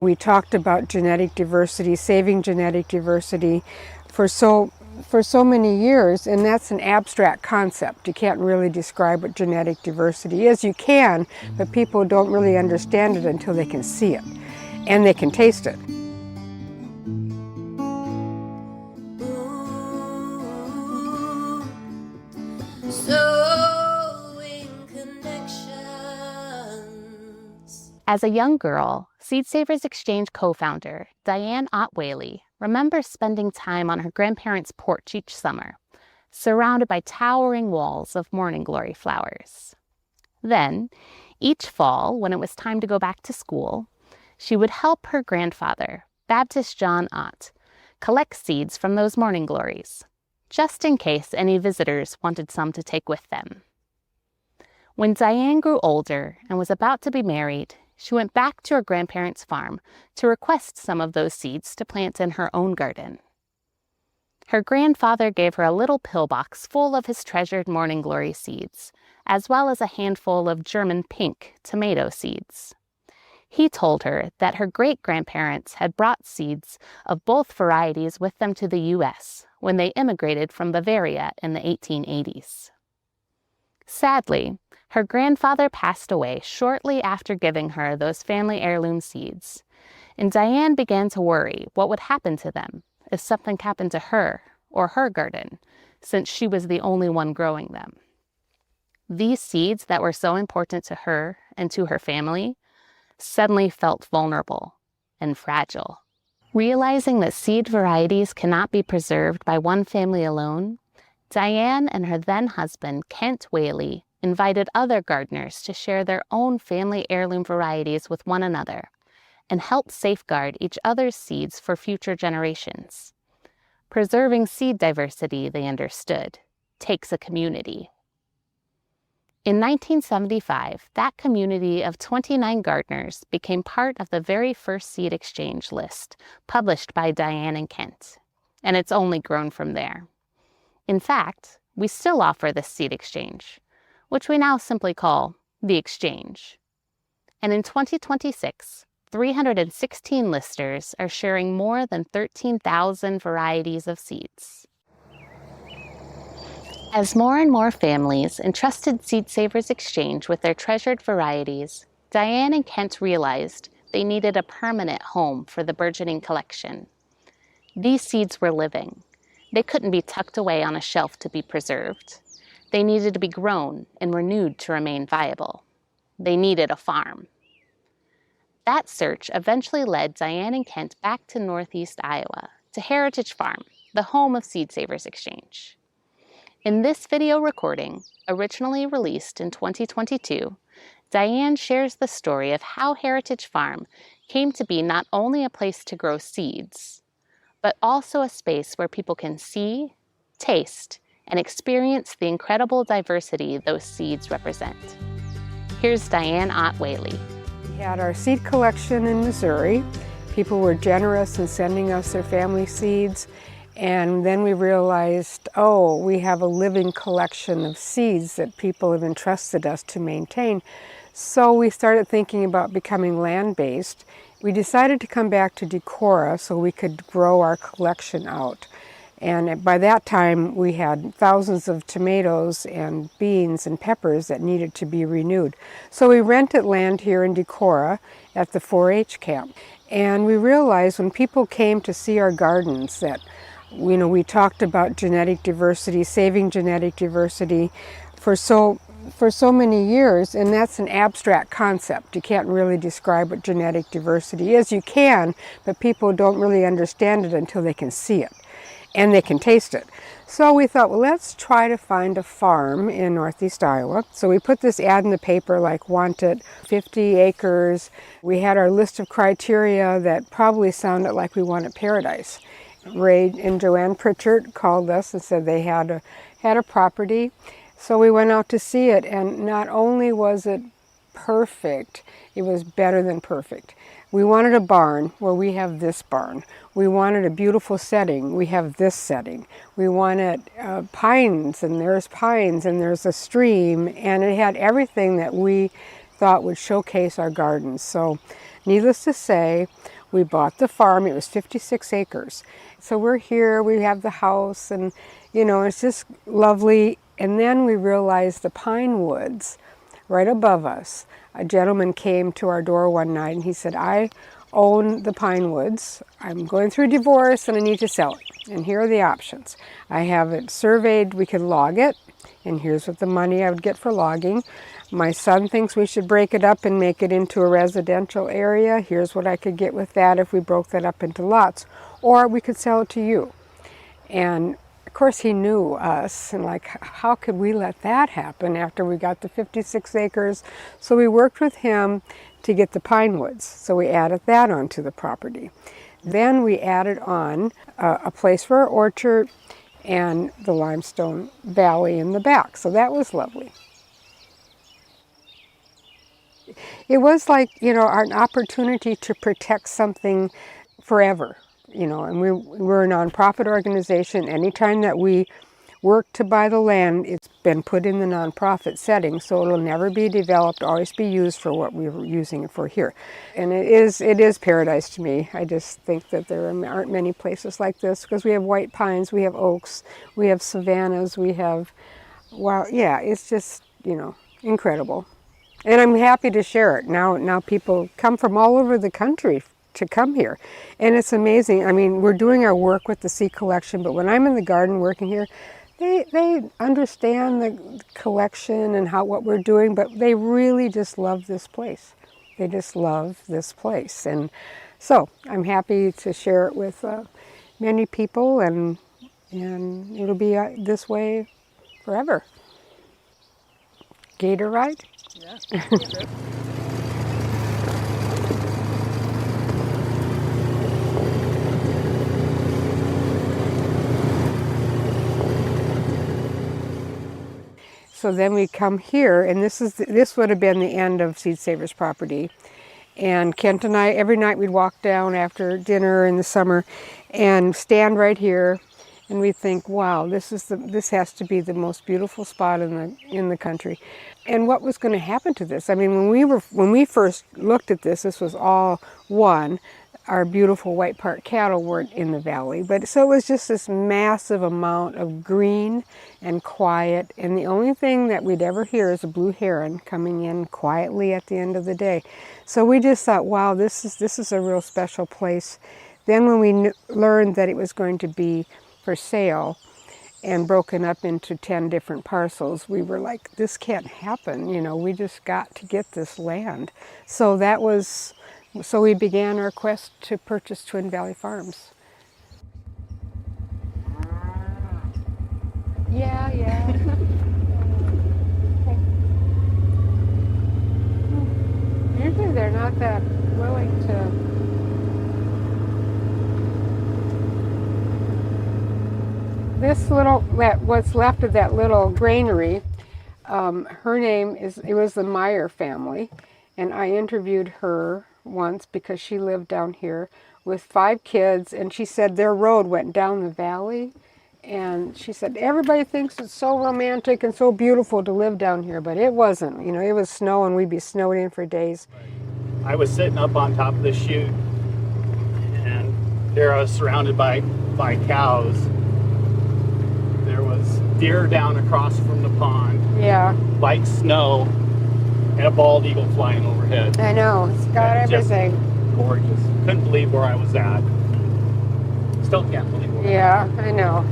We talked about genetic diversity, saving genetic diversity for so many years, and that's an abstract concept. You can't really describe what genetic diversity is. You can, but people don't really understand it until they can see it and they can taste it. As a young girl, Seed Savers Exchange co-founder Diane Ott Whealy remembers spending time on her grandparents' porch each summer, surrounded by towering walls of morning glory flowers. Then, each fall, when it was time to go back to school, she would help her grandfather, Baptist John Ott, collect seeds from those morning glories, just in case any visitors wanted some to take with them. When Diane grew older and was about to be married, she went back to her grandparents' farm to request some of those seeds to plant in her own garden. Her grandfather gave her a little pillbox full of his treasured morning glory seeds, as well as a handful of German pink tomato seeds. He told her that her great-grandparents had brought seeds of both varieties with them to the U.S. when they immigrated from Bavaria in the 1880s. Sadly, her grandfather passed away shortly after giving her those family heirloom seeds, and Diane began to worry what would happen to them if something happened to her or her garden, since she was the only one growing them. These seeds that were so important to her and to her family suddenly felt vulnerable and fragile. Realizing that seed varieties cannot be preserved by one family alone, Diane and her then-husband, Kent Whealy, invited other gardeners to share their own family heirloom varieties with one another and help safeguard each other's seeds for future generations. Preserving seed diversity, they understood, takes a community. In 1975, that community of 29 gardeners became part of the very first seed exchange list published by Diane and Kent, and it's only grown from there. In fact, we still offer this seed exchange, which we now simply call the Exchange. And in 2026, 316 listers are sharing more than 13,000 varieties of seeds. As more and more families entrusted Seed Savers Exchange with their treasured varieties, Diane and Kent realized they needed a permanent home for the burgeoning collection. These seeds were living. They couldn't be tucked away on a shelf to be preserved. They needed to be grown and renewed to remain viable. They needed a farm. That search eventually led Diane and Kent back to Northeast Iowa, to Heritage Farm, the home of Seed Savers Exchange. In this video recording, originally released in 2022, Diane shares the story of how Heritage Farm came to be not only a place to grow seeds, but also a space where people can see, taste, and experience the incredible diversity those seeds represent. Here's Diane Ott Whealy. We had our seed collection in Missouri. People were generous in sending us their family seeds, and then we realized, oh, we have a living collection of seeds that people have entrusted us to maintain. So we started thinking about becoming land-based. We decided to come back to Decorah so we could grow our collection out. And by that time, we had thousands of tomatoes and beans and peppers that needed to be renewed. So we rented land here in Decorah at the 4-H camp. And we realized when people came to see our gardens that, we talked about genetic diversity, saving genetic diversity for so many years, and that's an abstract concept. You can't really describe what genetic diversity is. You can, but people don't really understand it until they can see it and they can taste it. So we thought, well, let's try to find a farm in Northeast Iowa. So we put this ad in the paper, like wanted 50 acres. We had our list of criteria that probably sounded like we wanted paradise. Ray and Joanne Pritchard called us and said they had a property. So we went out to see it, and not only was it perfect, it was better than perfect. We wanted a barn. Well, we have this barn. We wanted a beautiful setting. We have this setting. We wanted pines, and there's a stream, and it had everything that we thought would showcase our gardens. So needless to say, we bought the farm. It was 56 acres. So we're here, we have the house, and it's just lovely. And then we realized the pine woods right above us. A gentleman came to our door one night and he said, I own the pine woods. I'm going through a divorce and I need to sell it. And here are the options. I have it surveyed, we could log it, and here's what the money I would get for logging. My son thinks we should break it up and make it into a residential area. Here's what I could get with that if we broke that up into lots. Or we could sell it to you. And of course he knew us, and like, how could we let that happen after we got the 56 acres? So we worked with him to get the pine woods. So we added that onto the property. Then we added on a place for our orchard and the limestone valley in the back. So that was lovely. It was like, an opportunity to protect something forever, and we're a nonprofit organization. Anytime that we work to buy the land, it's been put in the nonprofit setting, so it'll never be developed, always be used for what we were using it for here. And it is paradise to me. I just think that there aren't many places like this, because we have white pines, we have oaks, we have savannas, we have, it's just, incredible. And I'm happy to share it. Now people come from all over the country to come here. And it's amazing. I mean, we're doing our work with the seed collection, but when I'm in the garden working here, they understand the collection and what we're doing, but they really just love this place. They just love this place. And so I'm happy to share it with many people, and it'll be this way forever. Gator ride? Yeah. So then we come here, and this would have been the end of Seed Savers property. And Kent and I, every night we'd walk down after dinner in the summer and stand right here, and we think, wow, this has to be the most beautiful spot in the country. And what was going to happen to this? I mean, when we first looked at this was all one. Our beautiful White Park cattle weren't in the valley, but so it was just this massive amount of green and quiet, and the only thing that we'd ever hear is a blue heron coming in quietly at the end of the day. So we just thought, wow, this is a real special place. Then when we learned that it was going to be for sale and broken up into 10 different parcels, we were like, this can't happen, we just got to get this land. So we began our quest to purchase Twin Valley Farms. Yeah. Usually they're not that willing to. What's left of that little granary, her name it was the Meyer family, and I interviewed her once because she lived down here with 5 kids, and she said their road went down the valley, and she said everybody thinks it's so romantic and so beautiful to live down here, but it wasn't. It was snow and we'd be snowed in for days. I was sitting up on top of the chute, and there I was surrounded by cows. There was deer down across from the pond. Yeah. Light snow, and a bald eagle flying overhead. I know, it's got everything. Just gorgeous. Couldn't believe where I was at. Still can't believe where I was. Yeah, I know.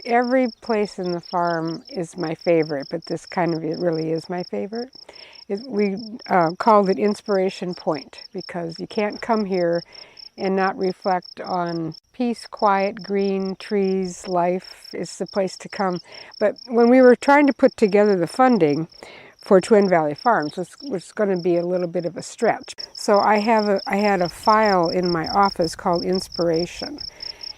Every place in the farm is my favorite, but this it really is my favorite. We called it Inspiration Point because you can't come here and not reflect on peace, quiet, green, trees, life. It's the place to come. But when we were trying to put together the funding for Twin Valley Farms, which was going to be a little bit of a stretch. So I had a file in my office called Inspiration.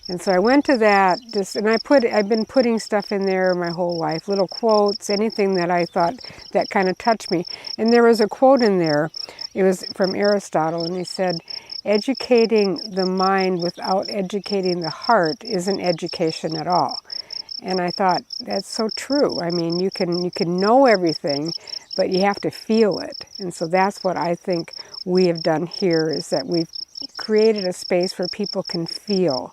And so I went to that, and I've been putting stuff in there my whole life, little quotes, anything that I thought that kind of touched me. And there was a quote in there, it was from Aristotle, and he said, educating the mind without educating the heart isn't education at all. And I thought, that's so true. I mean, you can know everything, but you have to feel it. And so that's what I think we have done here, is that we've created a space where people can feel.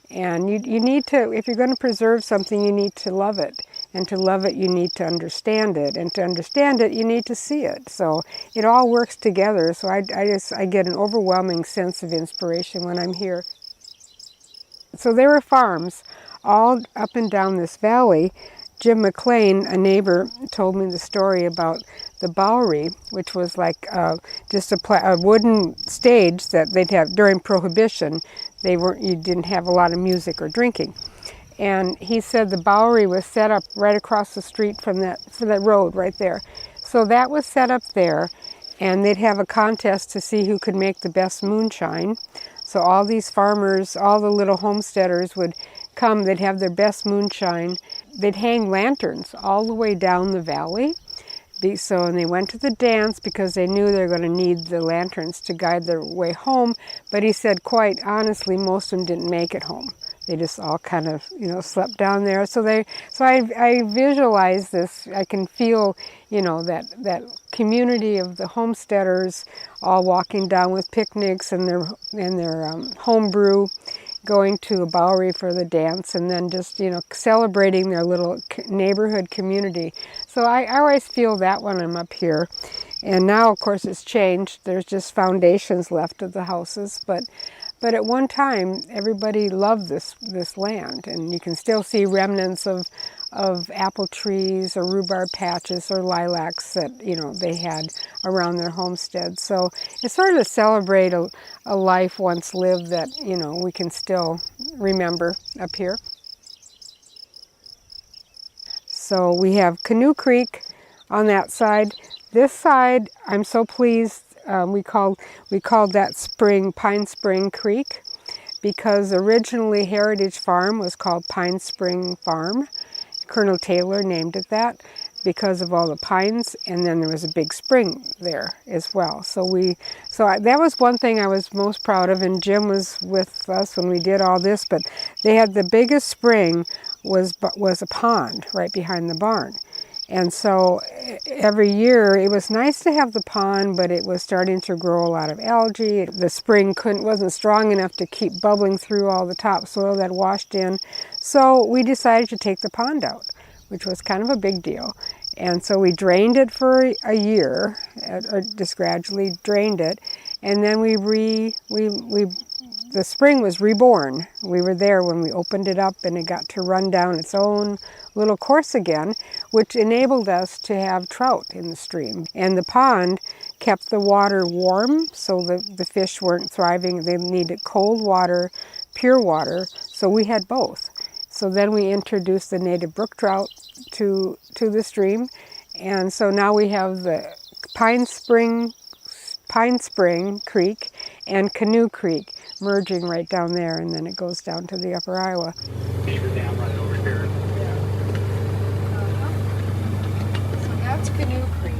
And you need to, if you're going to preserve something, you need to love it. And to love it, you need to understand it. And to understand it, you need to see it. So it all works together. So I get an overwhelming sense of inspiration when I'm here. So there were farms all up and down this valley. Jim McLean, a neighbor, told me the story about the Bowery, which was like just a wooden stage that they'd have during Prohibition. You didn't have a lot of music or drinking. And he said the Bowery was set up right across the street from that road right there. So that was set up there, and they'd have a contest to see who could make the best moonshine. So all these farmers, all the little homesteaders would come, they'd have their best moonshine. They'd hang lanterns all the way down the valley. And they went to the dance because they knew they were going to need the lanterns to guide their way home. But he said, quite honestly, most of them didn't make it home. They just all kind of, slept down there. So I visualize this. I can feel, that community of the homesteaders all walking down with picnics and their home brew, going to a Bowery for the dance, and then just, celebrating their little neighborhood community. So I always feel that when I'm up here. And now, of course, it's changed. There's just foundations left of the houses. But at one time, everybody loved this land. And you can still see remnants of apple trees or rhubarb patches or lilacs that, they had around their homestead. So it's sort of to celebrate a life once lived that, we can still remember up here. So we have Canoe Creek on that side. This side, I'm so pleased, we called that spring Pine Spring Creek, because originally Heritage Farm was called Pine Spring Farm. Colonel Taylor named it that because of all the pines, and then there was a big spring there as well. So that was one thing I was most proud of, and Jim was with us when we did all this, but they had the biggest spring was a pond right behind the barn. And so every year, it was nice to have the pond, but it was starting to grow a lot of algae. The spring wasn't strong enough to keep bubbling through all the topsoil that washed in. So we decided to take the pond out, which was kind of a big deal. And so we drained it for a year, or just gradually drained it. And then the spring was reborn. We were there when we opened it up, and it got to run down its own little course again, which enabled us to have trout in the stream. And the pond kept the water warm, so the fish weren't thriving. They needed cold water, pure water, so we had both. So then we introduced the native brook trout to the stream, and so now we have the Pine Spring Creek and Canoe Creek merging right down there, and then it goes down to the Upper Iowa. Beaver Dam right over here. So that's Canoe Creek.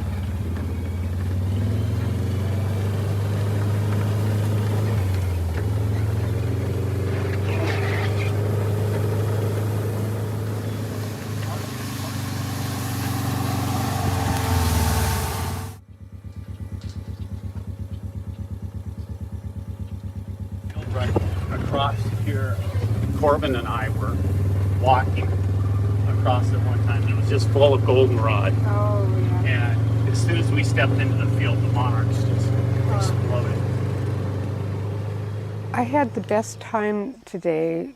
Right across here, Corbin and I were walking across it one time. It was just full of goldenrod. Oh, yeah. And as soon as we stepped into the field, the monarchs just exploded. I had the best time today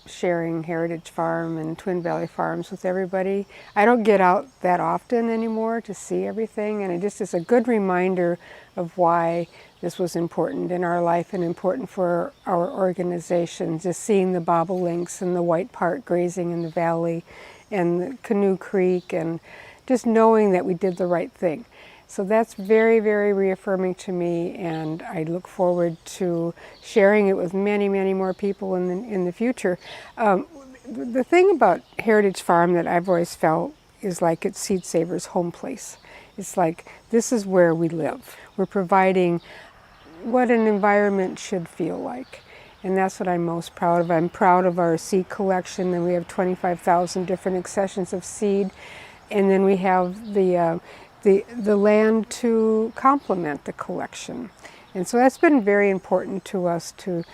sharing Heritage Farm and Twin Valley Farms with everybody. I don't get out that often anymore to see everything, and it just is a good reminder of why this was important in our life and important for our organization, just seeing the bobolinks and the white part grazing in the valley and the Canoe Creek, and just knowing that we did the right thing. So that's very, very reaffirming to me, and I look forward to sharing it with many, many more people in the future. The thing about Heritage Farm that I've always felt is like it's Seed Savers' home place. It's like, this is where we live. We're providing what an environment should feel like. And that's what I'm most proud of. I'm proud of our seed collection, and we have 25,000 different accessions of seed. And then we have the land to complement the collection. And so that's been very important to us to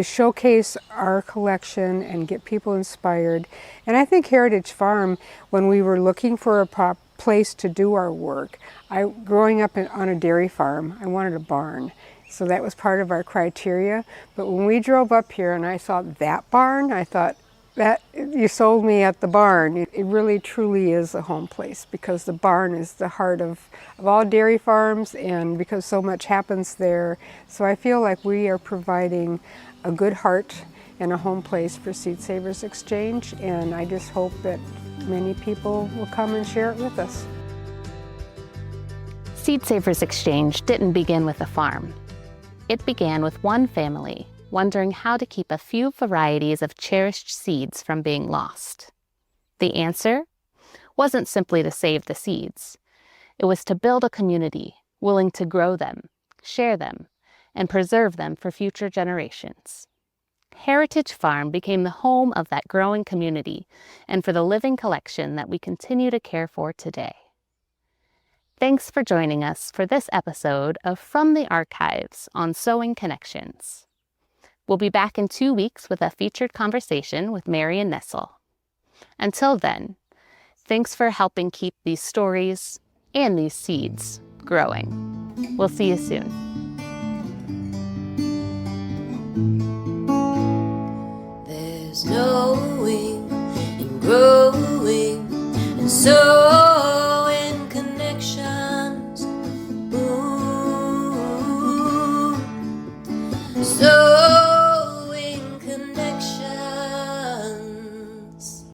showcase our collection and get people inspired. And I think Heritage Farm, when we were looking for a place to do our work, growing up on a dairy farm, I wanted a barn. So that was part of our criteria. But when we drove up here and I saw that barn, I thought, that you sold me at the barn. It really truly is a home place, because the barn is the heart of all dairy farms, and because so much happens there. So I feel like we are providing a good heart and a home place for Seed Savers Exchange, and I just hope that many people will come and share it with us. Seed Savers Exchange didn't begin with a farm. It began with one family wondering how to keep a few varieties of cherished seeds from being lost. The answer wasn't simply to save the seeds. It was to build a community willing to grow them, share them, and preserve them for future generations. Heritage Farm became the home of that growing community and for the living collection that we continue to care for today. Thanks for joining us for this episode of From the Archives on Sowing Connections. We'll be back in 2 weeks with a featured conversation with Marion Nessel. Until then, thanks for helping keep these stories and these seeds growing. We'll see you soon. There's knowing and growing and so